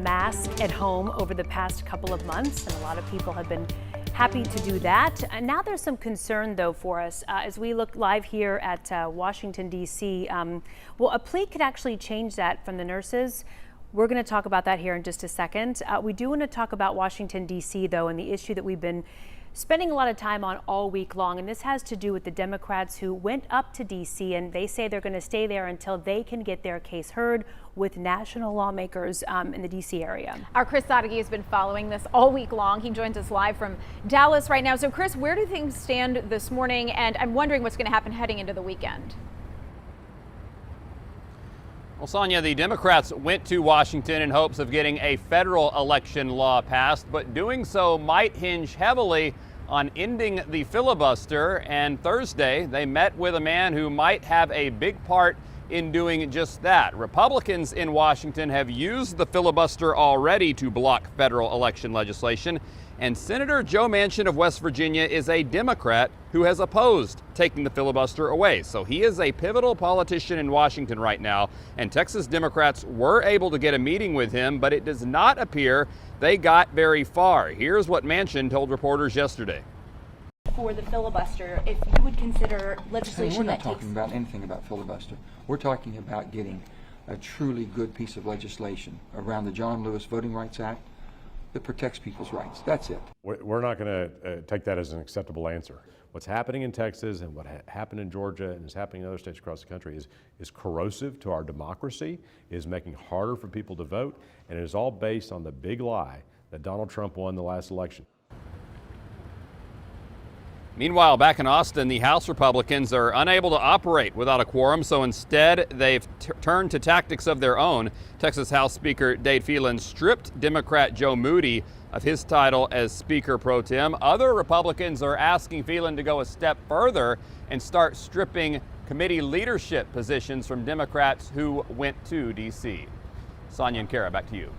Mask at home over the past couple of months, and a lot of people have been happy to do that. And now there's some concern, though, for us as we look live here at Washington, D.C. Well, a plea could actually change that from the nurses. We're going to talk about that here in just a second. We do want to talk about Washington, D.C., though, and the issue that we've been spending a lot of time on all week long. And this has to do with the Democrats who went up to D.C. and they say they're going to stay there until they can get their case heard with national lawmakers in the D.C. area. Our Chris Sadeghi has been following this all week long. He joins us live from Dallas right now. So, Chris, where do things stand this morning? And I'm wondering what's going to happen heading into the weekend. Well, Sonia, the Democrats went to Washington in hopes of getting a federal election law passed, but doing so might hinge heavily on ending the filibuster. And Thursday, they met with a man who might have a big part in doing just that. Republicans in Washington have used the filibuster already to block federal election legislation. And Senator Joe Manchin of West Virginia is a Democrat who has opposed taking the filibuster away. So he is a pivotal politician in Washington right now. And Texas Democrats were able to get a meeting with him, but it does not appear they got very far. Here's what Manchin told reporters yesterday. For the filibuster, if you would consider legislation We're not talking about anything about filibuster. We're talking about getting a truly good piece of legislation around the John Lewis Voting Rights Act that protects people's rights. That's it. We're not going to take that as an acceptable answer. What's happening in Texas and what happened in Georgia and is happening in other states across the country is corrosive to our democracy, is making it harder for people to vote, and it is all based on the big lie that Donald Trump won the last election. Meanwhile, back in Austin, the House Republicans are unable to operate without a quorum, so instead they've turned to tactics of their own. Texas House Speaker Dade Phelan stripped Democrat Joe Moody of his title as Speaker Pro Tem. Other Republicans are asking Phelan to go a step further and start stripping committee leadership positions from Democrats who went to D.C. Sonia and Kara, back to you.